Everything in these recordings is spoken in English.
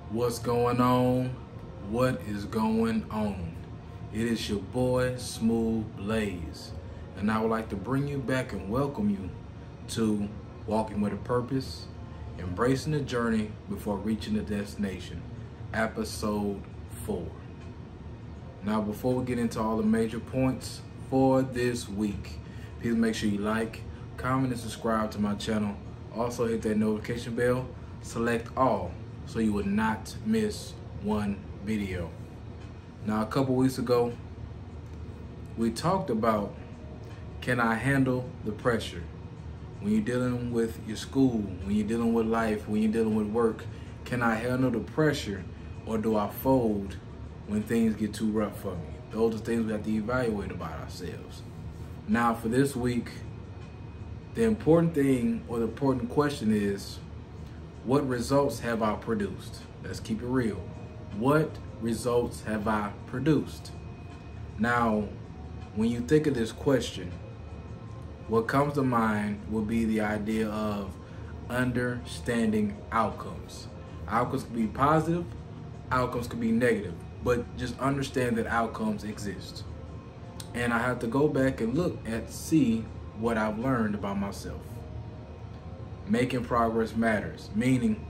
What's going on? What is going on? It is your boy Smooth Blaze, and I would like to bring you back and welcome you to Walking with a Purpose, Embracing the Journey Before Reaching the Destination, episode 4. Now, before we get into all the major points for this week, please make sure you like, comment, and subscribe to my channel. Also hit that notification bell, select all, so you would not miss one video. Now, a couple weeks ago, we talked about, can I handle the pressure? When you're dealing with your school, when you're dealing with life, when you're dealing with work, can I handle the pressure, or do I fold when things get too rough for me? Those are things we have to evaluate about ourselves. Now, for this week, the important thing, or the important question is, what results have I produced? Let's keep it real. What results have I produced? Now, when you think of this question, what comes to mind will be the idea of understanding outcomes. Outcomes can be positive, outcomes can be negative, but just understand that outcomes exist. And I have to go back and look at see what I've learned about myself. Making progress matters, meaning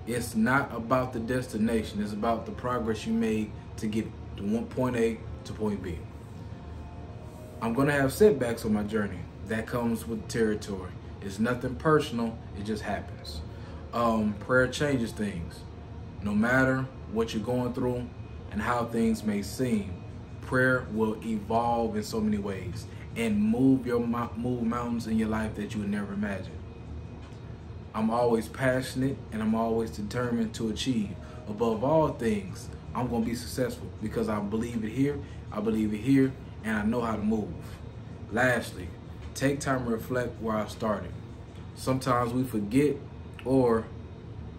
it's not about the destination, it's about the progress you made to get to point A to point B. I'm gonna have setbacks on my journey. That comes with territory. It's nothing personal, it just happens. Prayer changes things. No matter what you're going through and how things may seem, prayer will evolve in so many ways and move mountains in your life that you would never imagine. I'm always passionate and I'm always determined to achieve. Above all things, I'm going to be successful because I believe it here, and I know how to move. Lastly, take time to reflect where I started. Sometimes we forget, or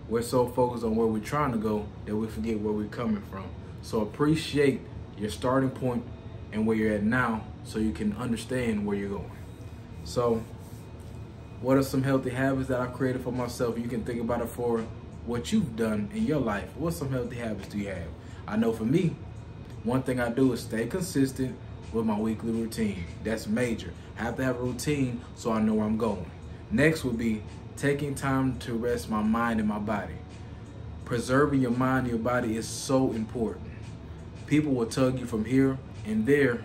we're so focused on where we're trying to go that we forget where we're coming from. So appreciate your starting point and where you're at now so you can understand where you're going. So, what are some healthy habits that I've created for myself? You can think about it for what you've done in your life. What some healthy habits do you have? I know for me, one thing I do is stay consistent with my weekly routine. That's major. I have to have a routine so I know where I'm going. Next would be taking time to rest my mind and my body. Preserving your mind and your body is so important. People will tug you from here and there,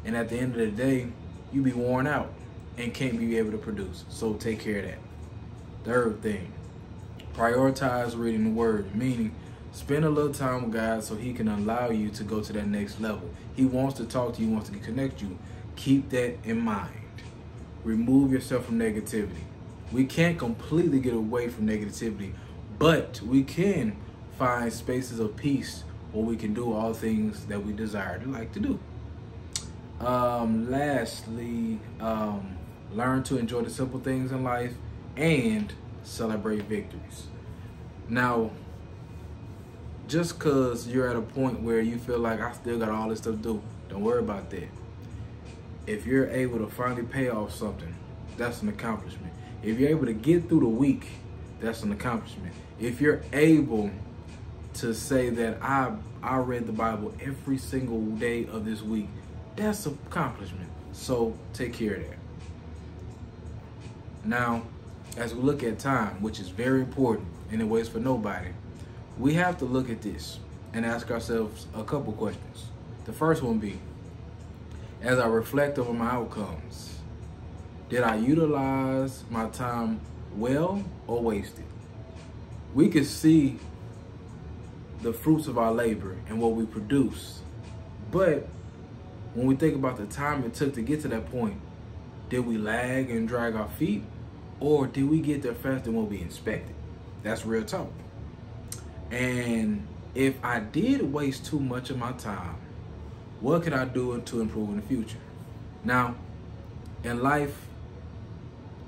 and at the end of the day, you be worn out and can't be able to produce. So take care of that. Third thing, prioritize reading the word, meaning spend a little time with God so he can allow you to go to that next level. He wants to talk to you, wants to connect you. Keep that in mind. Remove yourself from negativity. We can't completely get away from negativity, but we can find spaces of peace where we can do all things that we desire to like to do. Lastly, learn to enjoy the simple things in life and celebrate victories. Now, just because you're at a point where you feel like I still got all this stuff to do, don't worry about that. If you're able to finally pay off something, that's an accomplishment. If you're able to get through the week, that's an accomplishment. If you're able to say that I read the Bible every single day of this week, that's an accomplishment. So take care of that. Now, as we look at time, which is very important and it waits for nobody, we have to look at this and ask ourselves a couple questions. The first one be, as I reflect over my outcomes, did I utilize my time well or wasted? We can see the fruits of our labor and what we produce, but when we think about the time it took to get to that point, did we lag and drag our feet, or did we get there faster than what we expected? That's real talk. And if I did waste too much of my time, what can I do to improve in the future? Now, in life,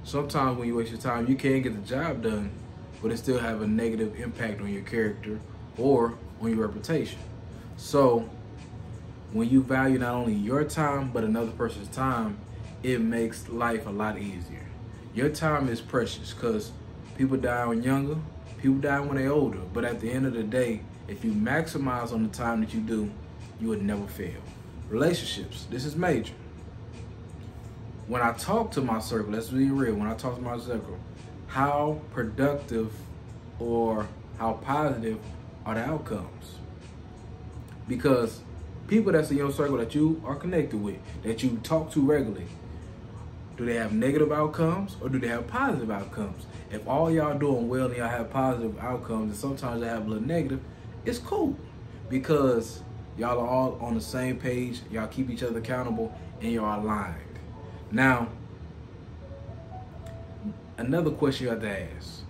sometimes when you waste your time, you can get the job done, but it still have a negative impact on your character or on your reputation. So when you value not only your time, but another person's time, it makes life a lot easier. Your time is precious because people die when younger, People die when they're older, but at the end of the day, if you maximize on the time that you do, you would never fail. Relationships, this is major. When I talk to my circle, let's be real, when I talk to my circle, how productive or how positive are the outcomes? Because people that's in your circle that you are connected with, that you talk to regularly, do they have negative outcomes or do they have positive outcomes? If all y'all doing well and y'all have positive outcomes and sometimes y'all have a little negative, it's cool because y'all are all on the same page, y'all keep each other accountable, and you're aligned. Now, another question you have to ask.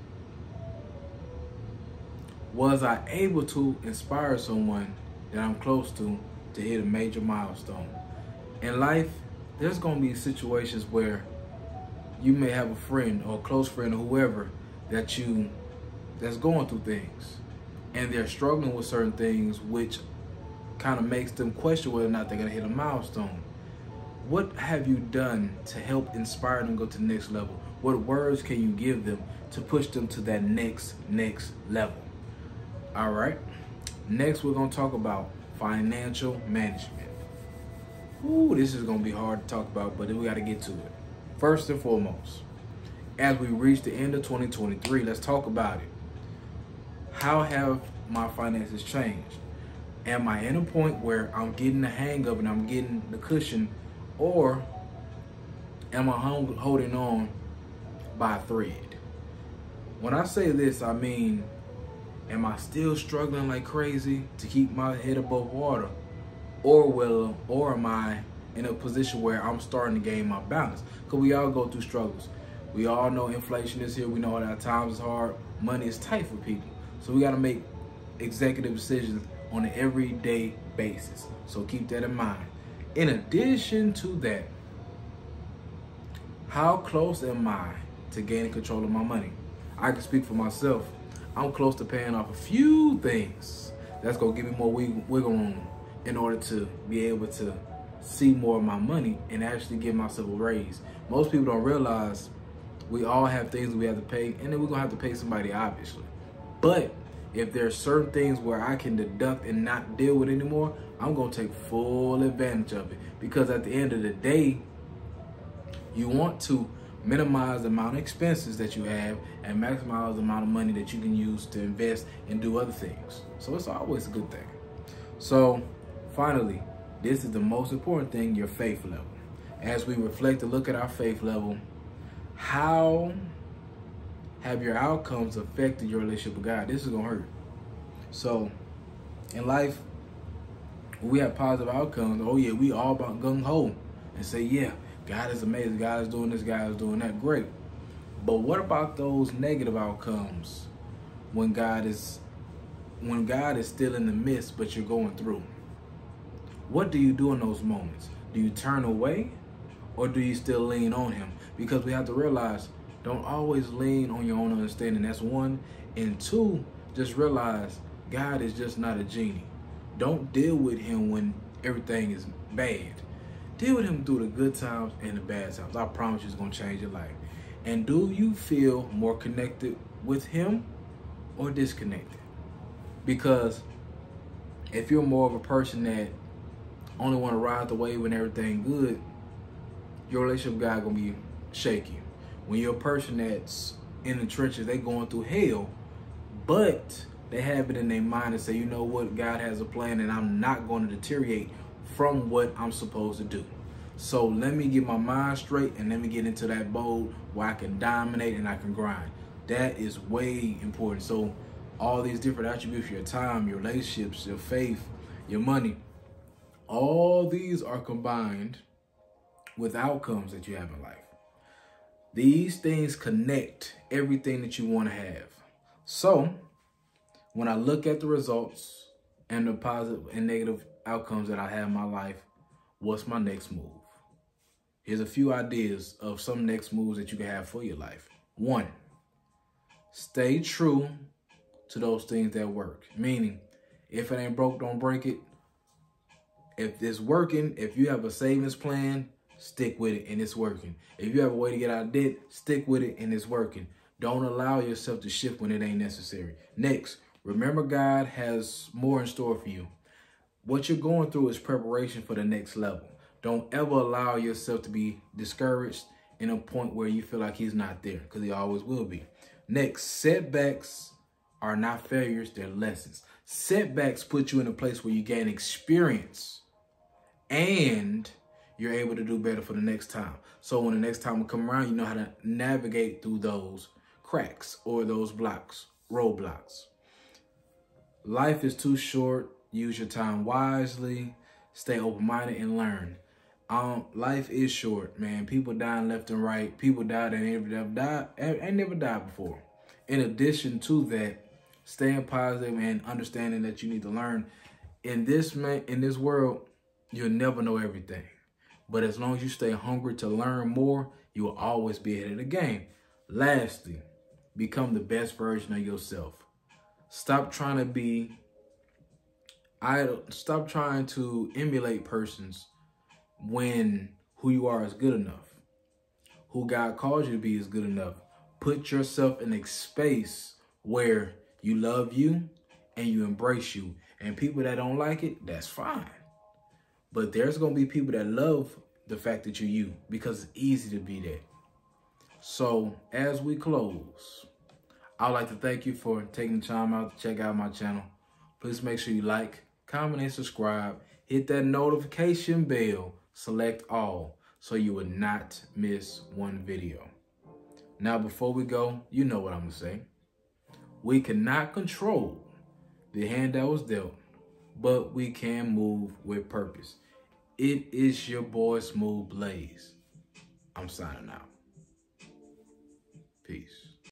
Was I able to inspire someone that I'm close to hit a major milestone? In life, there's going to be situations where you may have a friend or a close friend or whoever that's going through things, and they're struggling with certain things, which kind of makes them question whether or not they're going to hit a milestone. What have you done to help inspire them to go to the next level? What words can you give them to push them to that next level? All right. Next, we're going to talk about financial management. Ooh, this is going to be hard to talk about, but we got to get to it. First and foremost, as we reach the end of 2023, let's talk about it. How have my finances changed? Am I in a point where I'm getting the hang of it and I'm getting the cushion, or am I holding on by a thread? When I say this, I mean, am I still struggling like crazy to keep my head above water? Or am I in a position where I'm starting to gain my balance? Because we all go through struggles. We all know inflation is here. We know that times is hard. Money is tight for people. So we got to make executive decisions on an everyday basis. So keep that in mind. In addition to that, how close am I to gaining control of my money? I can speak for myself. I'm close to paying off a few things that's going to give me more wiggle room in order to be able to see more of my money and actually give myself a raise. Most people don't realize we all have things we have to pay, and then we're going to have to pay somebody, obviously. But if there's certain things where I can deduct and not deal with anymore, I'm going to take full advantage of it. Because at the end of the day, you want to minimize the amount of expenses that you have and maximize the amount of money that you can use to invest and do other things. So it's always a good thing. So finally, this is the most important thing, your faith level. As we reflect and look at our faith level, how have your outcomes affected your relationship with God? This is going to hurt. So in life, when we have positive outcomes, oh yeah, we all about gung-ho and say, yeah, God is amazing, God is doing this, God is doing that, great. But what about those negative outcomes when God is still in the midst, but you're going through? What do you do in those moments? Do you turn away, or do you still lean on him? Because we have to realize, don't always lean on your own understanding. That's one. And two, just realize God is just not a genie. Don't deal with him when everything is bad. Deal with him through the good times and the bad times. I promise you it's going to change your life. And do you feel more connected with him or disconnected? Because if you're more of a person that only want to ride the wave when everything good, your relationship with God going to be shaky. When you're a person that's in the trenches, they going through hell, but they have it in their mind and say, you know what, God has a plan and I'm not going to deteriorate from what I'm supposed to do. So let me get my mind straight and let me get into that mode where I can dominate and I can grind. That is way important. So all these different attributes, your time, your relationships, your faith, your money, all these are combined with outcomes that you have in life. These things connect everything that you want to have. So when I look at the results and the positive and negative outcomes that I have in my life, what's my next move? Here's a few ideas of some next moves that you can have for your life. 1, stay true to those things that work. Meaning, if it ain't broke, don't break it. If it's working, if you have a savings plan, stick with it and it's working. If you have a way to get out of debt, stick with it and it's working. Don't allow yourself to shift when it ain't necessary. Next, remember God has more in store for you. What you're going through is preparation for the next level. Don't ever allow yourself to be discouraged in a point where you feel like he's not there, because he always will be. Next, setbacks are not failures, they're lessons. Setbacks put you in a place where you gain experience and you're able to do better for the next time. So when the next time will come around, you know how to navigate through those cracks or those roadblocks. Life is too short. Use your time wisely. Stay open-minded and learn. Life is short, man. People dying left and right. People die that ain't never died before. In addition to that, staying positive and understanding that you need to learn. In this world, you'll never know everything. But as long as you stay hungry to learn more, you will always be ahead of the game. Lastly, become the best version of yourself. Stop trying to be idle. Stop trying to emulate persons when who you are is good enough. Who God calls you to be is good enough. Put yourself in a space where you love you and you embrace you. And people that don't like it, that's fine. But there's going to be people that love the fact that you're you, because it's easy to be that. So as we close, I'd like to thank you for taking the time out to check out my channel. Please make sure you like, comment, and subscribe. Hit that notification bell. Select all so you will not miss one video. Now, before we go, you know what I'm going to say. We cannot control the hand that was dealt, but we can move with purpose. It is your boy, Smooth Blaze. I'm signing out. Peace.